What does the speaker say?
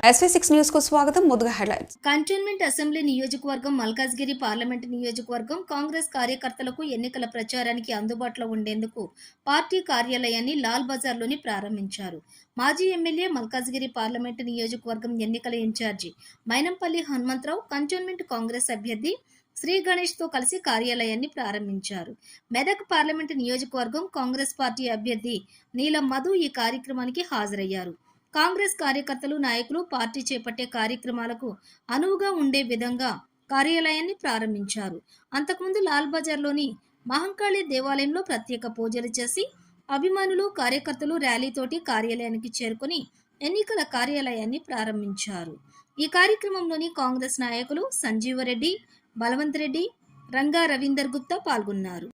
SV6 news కు స్వాగతం. ముందుగా హెడ్లైన్స్. కంటోన్మెంట్ అసెంబ్లీ నియోజకవర్గం మల్కాజ్గిరి పార్లమెంటు నియోజకవర్గం కాంగ్రెస్ కార్యకర్తలకు ఎన్నికల ప్రచారానికి అందుబాటులో ఉండేందుకు పార్టీ కార్యాలయాన్ని లాల్ బజార్లోని ప్రారంభించారు. మాజీ ఎమ్మెల్యే మల్కాజ్గిరి పార్లమెంటు నియోజకవర్గం ఎన్నికల ఇన్ఛార్జి మైనంపల్లి హనుమంతరావు కంటోన్మెంట్ కాంగ్రెస్ అభ్యర్థి శ్రీ గణేష్ తో కలిసి కార్యాలయాన్ని ప్రారంభించారు. మెదక్ పార్లమెంటు నియోజకవర్గం కాంగ్రెస్ పార్టీ అభ్యర్థి నీలం మధు ఈ కార్యక్రమానికి హాజరయ్యారు. కాంగ్రెస్ కార్యకర్తలు నాయకులు పార్టీ చేపట్టే కార్యక్రమాలకు అనువుగా ఉండే విధంగా కార్యాలయాన్ని ప్రారంభించారు. అంతకుముందు లాల్ బజార్లోని మహంకాళి దేవాలయంలో ప్రత్యేక పూజలు చేసి అభిమానులు కార్యకర్తలు ర్యాలీతోటి కార్యాలయానికి చేరుకుని ఎన్నికల కార్యాలయాన్ని ప్రారంభించారు. ఈ కార్యక్రమంలోని కాంగ్రెస్ నాయకులు సంజీవరెడ్డి, బలవంత్ రెడ్డి, రంగా రవీందర్ గుప్తా పాల్గొన్నారు.